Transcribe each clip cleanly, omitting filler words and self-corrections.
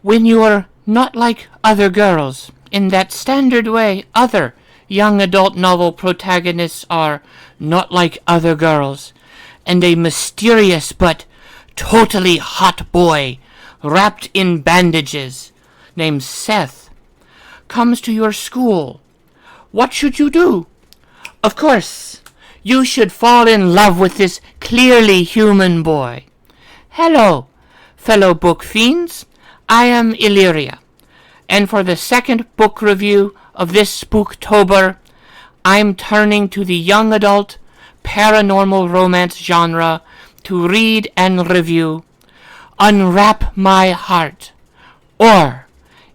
when you're not like other girls, in that standard way other young adult novel protagonists are not like other girls, and a mysterious but totally hot boy wrapped in bandages named Seth comes to your school, what should you do? Of course, you should fall in love with this clearly human boy. Hello, fellow book fiends. I am Ilyria, and for the second book review of this Spooktober, I'm turning to the young adult paranormal romance genre to read and review Unwrap My Heart, or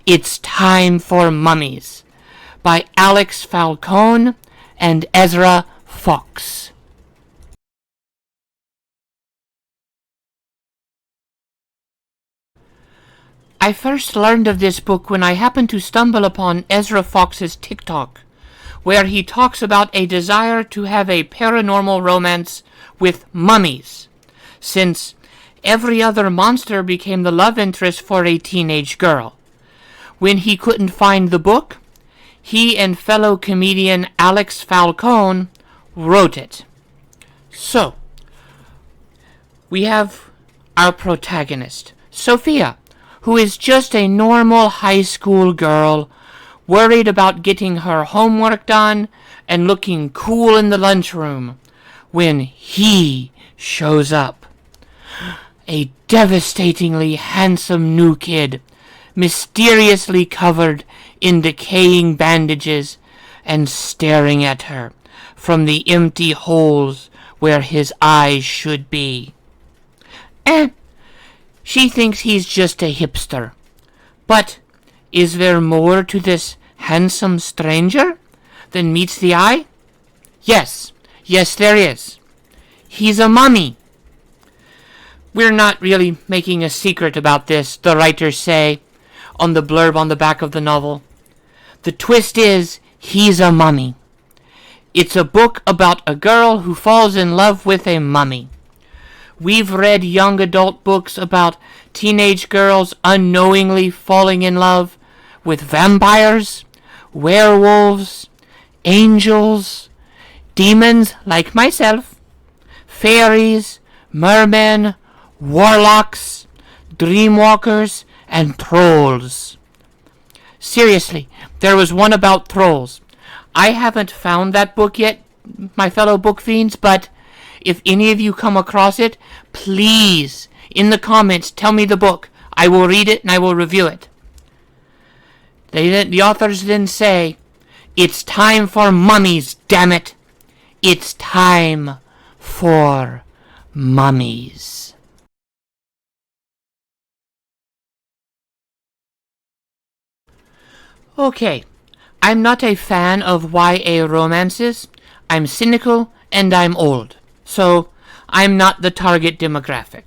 It's Time for Mummies, by Alex Falcone and Ezra Fox. I first learned of this book when I happened to stumble upon Ezra Fox's TikTok, where he talks about a desire to have a paranormal romance with mummies, since every other monster became the love interest for a teenage girl. When he couldn't find the book, he and fellow comedian Alex Falcone wrote it. So, we have our protagonist, Sophia, who is just a normal high school girl, worried about getting her homework done and looking cool in the lunchroom, when he shows up. A devastatingly handsome new kid, mysteriously covered in decaying bandages and staring at her from the empty holes where his eyes should be. She thinks he's just a hipster. But is there more to this handsome stranger than meets the eye? Yes, there is. He's a mummy. We're not really making a secret about this, the writers say on the blurb on the back of the novel. The twist is, he's a mummy. It's a book about a girl who falls in love with a mummy. We've read young adult books about teenage girls unknowingly falling in love with vampires, werewolves, angels, demons like myself, fairies, mermen, warlocks, dreamwalkers, and trolls. Seriously, there was one about trolls. I haven't found that book yet, my fellow book fiends, but if any of you come across it, please, in the comments, tell me the book. I will read it and I will review it. The authors then say, it's time for mummies, damn it. It's time for mummies. Okay, I'm not a fan of YA romances. I'm cynical and I'm old. So, I'm not the target demographic.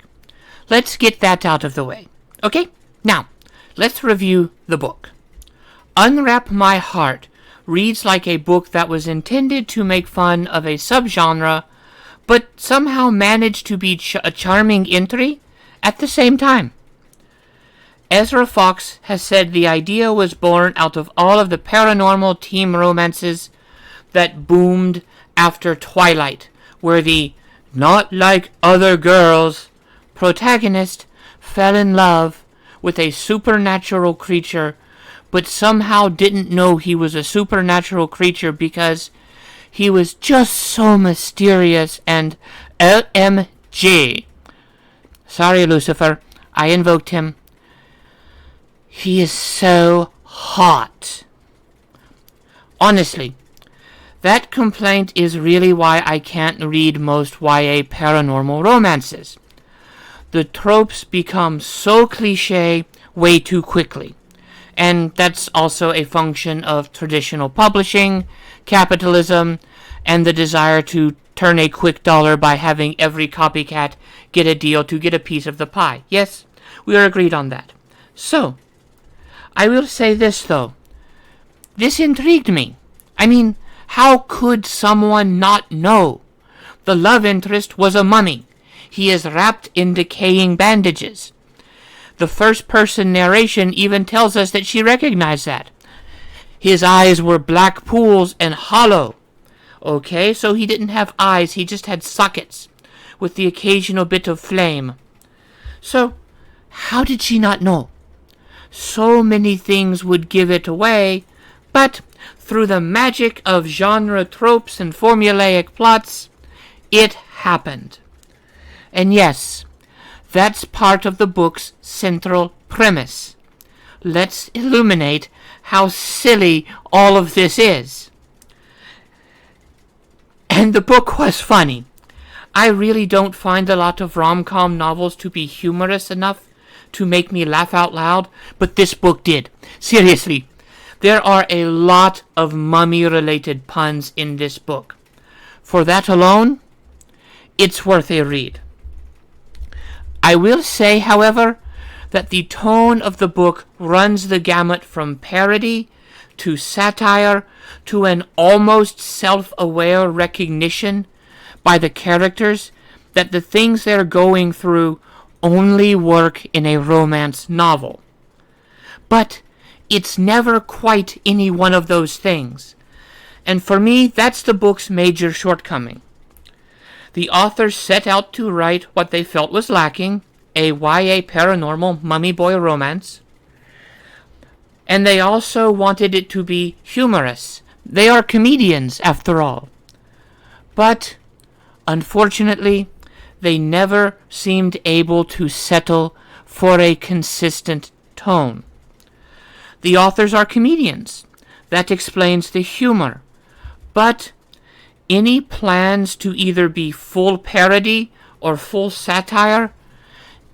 Let's get that out of the way. Okay? Now, let's review the book. Unwrap My Heart reads like a book that was intended to make fun of a subgenre, but somehow managed to be a charming entry at the same time. Ezra Fox has said the idea was born out of all of the paranormal teen romances that boomed after Twilight, where the not like other girls protagonist fell in love with a supernatural creature, but somehow didn't know he was a supernatural creature because he was just so mysterious and LMG. Sorry, Lucifer, I invoked him. He is so hot. Honestly, that complaint is really why I can't read most YA paranormal romances. The tropes become so cliché way too quickly. And that's also a function of traditional publishing, capitalism, and the desire to turn a quick dollar by having every copycat get a deal to get a piece of the pie. Yes, we are agreed on that. So, I will say this though. This intrigued me. I mean, how could someone not know? The love interest was a mummy. He is wrapped in decaying bandages. The first-person narration even tells us that she recognized that. His eyes were black pools and hollow. Okay, so he didn't have eyes, he just had sockets with the occasional bit of flame. So, how did she not know? So many things would give it away, but through the magic of genre tropes and formulaic plots, it happened. And yes, that's part of the book's central premise. Let's illuminate how silly all of this is. And the book was funny. I really don't find a lot of rom-com novels to be humorous enough to make me laugh out loud, but this book did. Seriously, there are a lot of mummy-related puns in this book. For that alone, it's worth a read. I will say, however, that the tone of the book runs the gamut from parody to satire to an almost self-aware recognition by the characters that the things they're going through only work in a romance novel. But it's never quite any one of those things. And for me, that's the book's major shortcoming. The authors set out to write what they felt was lacking, a YA paranormal mummy boy romance. And they also wanted it to be humorous. They are comedians, after all. But, unfortunately, they never seemed able to settle for a consistent tone. The authors are comedians. That explains the humor. But any plans to either be full parody or full satire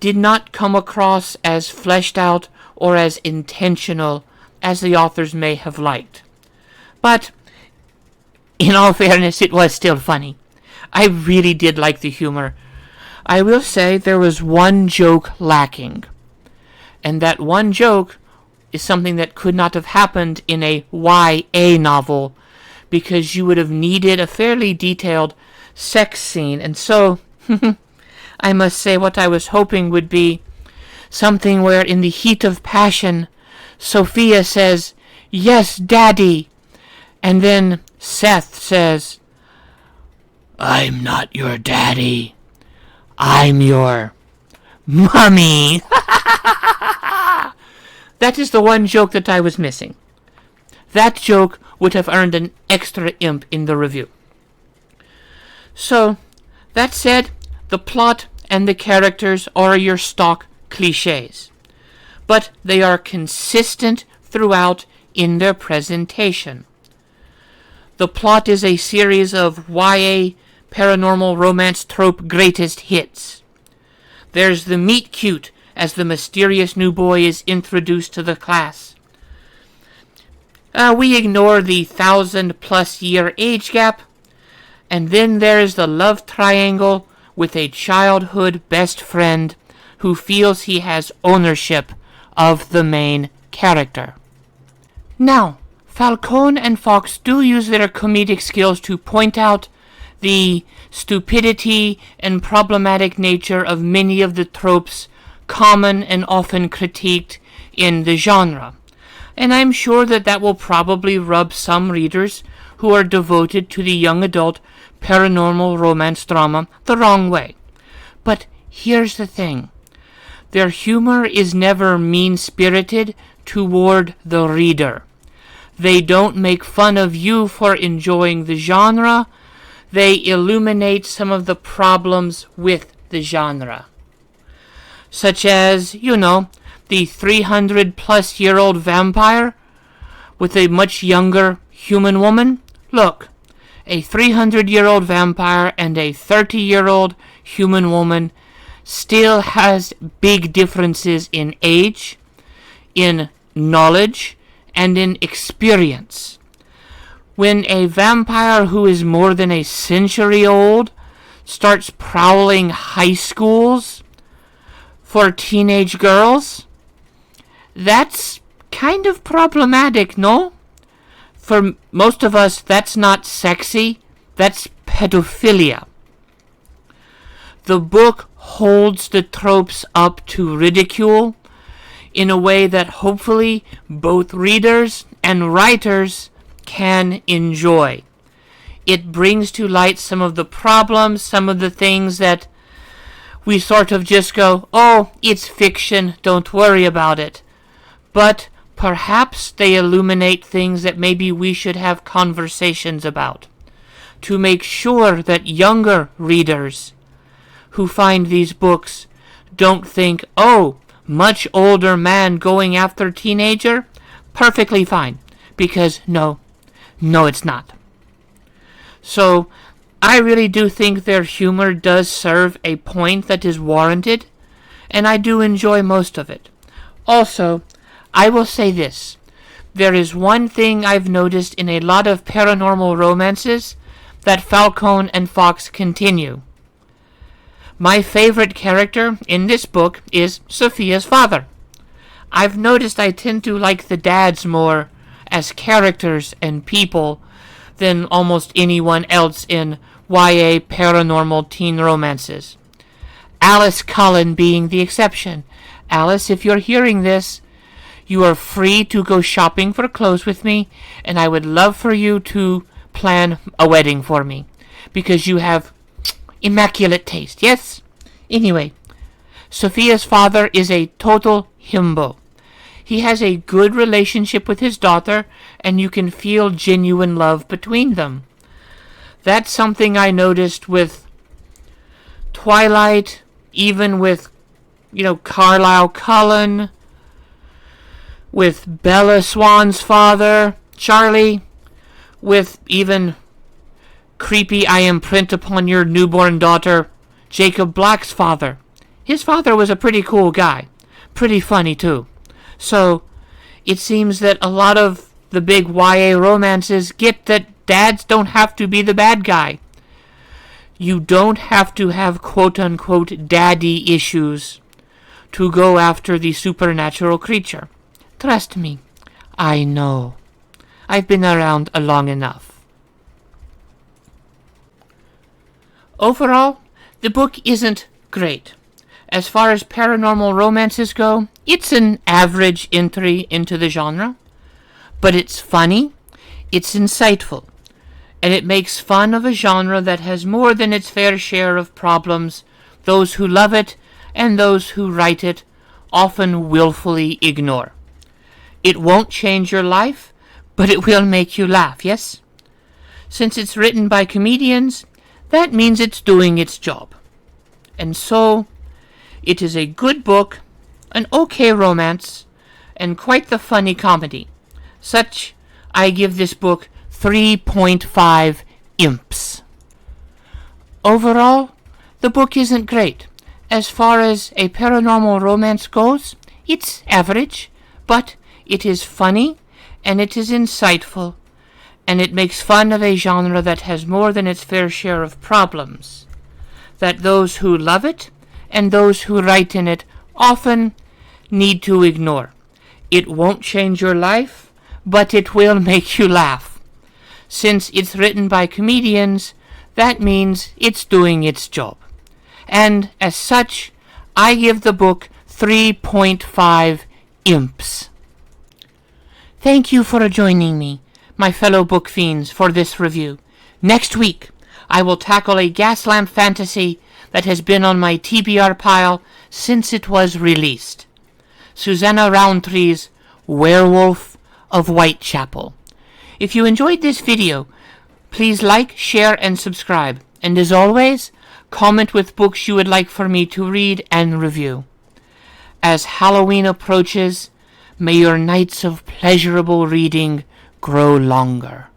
did not come across as fleshed out or as intentional as the authors may have liked. But, in all fairness, it was still funny. I really did like the humor. I will say there was one joke lacking. And that one joke is something that could not have happened in a YA novel, because you would have needed a fairly detailed sex scene. And so, I must say what I was hoping would be something where in the heat of passion, Sophia says, "Yes, Daddy," and then Seth says, "I'm not your daddy. I'm your mummy." That is the one joke that I was missing. That joke would have earned an extra imp in the review. So, that said, the plot and the characters are your stock cliches, but they are consistent throughout in their presentation. The plot is a series of YA paranormal romance trope greatest hits. There's the meet cute as the mysterious new boy is introduced to the class. We ignore the 1,000+ year age gap, and then there's the love triangle with a childhood best friend who feels he has ownership of the main character. Now, Falcone and Fox do use their comedic skills to point out the stupidity and problematic nature of many of the tropes common and often critiqued in the genre. And I'm sure that will probably rub some readers who are devoted to the young adult paranormal romance drama the wrong way. But here's the thing. Their humor is never mean-spirited toward the reader. They don't make fun of you for enjoying the genre. They illuminate some of the problems with the genre. Such as, the 300+ year old vampire with a much younger human woman. Look, a 300-year-old vampire and a 30-year-old human woman still has big differences in age, in knowledge, and in experience. When a vampire who is more than a century old starts prowling high schools for teenage girls, that's kind of problematic, no? For most of us, that's not sexy, that's pedophilia. The book holds the tropes up to ridicule in a way that hopefully both readers and writers can enjoy. It brings to light some of the problems, some of the things that we sort of just go, oh, it's fiction, don't worry about it. But perhaps they illuminate things that maybe we should have conversations about, to make sure that younger readers who find these books don't think, oh, much older man going after teenager? Perfectly fine. Because no, it's not. So, I really do think their humor does serve a point that is warranted, and I do enjoy most of it. Also, I will say this. There is one thing I've noticed in a lot of paranormal romances that Falcone and Fox continue. My favorite character in this book is Sophia's father. I've noticed I tend to like the dads more as characters and people than almost anyone else in YA paranormal teen romances. Alice Cullen being the exception. Alice, if you're hearing this, you are free to go shopping for clothes with me, and I would love for you to plan a wedding for me, because you have immaculate taste, yes? Anyway, Sophia's father is a total himbo. He has a good relationship with his daughter, and you can feel genuine love between them. That's something I noticed with Twilight, even with, Carlisle Cullen, with Bella Swan's father, Charlie, with even creepy I imprint upon your newborn daughter, Jacob Black's father. His father was a pretty cool guy. Pretty funny, too. So, it seems that a lot of the big YA romances get that dads don't have to be the bad guy. You don't have to have quote-unquote daddy issues to go after the supernatural creature. Trust me, I know. I've been around long enough. Overall, the book isn't great. As far as paranormal romances go, it's an average entry into the genre. But it's funny, it's insightful, and it makes fun of a genre that has more than its fair share of problems those who love it and those who write it often willfully ignore. It won't change your life, but it will make you laugh, yes? Since it's written by comedians, that means it's doing its job. And so, it is a good book, an okay romance, and quite the funny comedy. Such, I give this book 3.5 imps. Overall, the book isn't great. As far as a paranormal romance goes, it's average, but it is funny, and it is insightful, and it makes fun of a genre that has more than its fair share of problems, that those who love it and those who write in it often need to ignore. It won't change your life, but it will make you laugh. Since it's written by comedians, that means it's doing its job. And as such, I give the book 3.5 imps. Thank you for joining me, my fellow book fiends, for this review. Next week, I will tackle a gaslamp fantasy that has been on my TBR pile since it was released. Susanna Roundtree's Werewolf of Whitechapel. If you enjoyed this video, please like, share, and subscribe. And as always, comment with books you would like for me to read and review. As Halloween approaches, may your nights of pleasurable reading grow longer.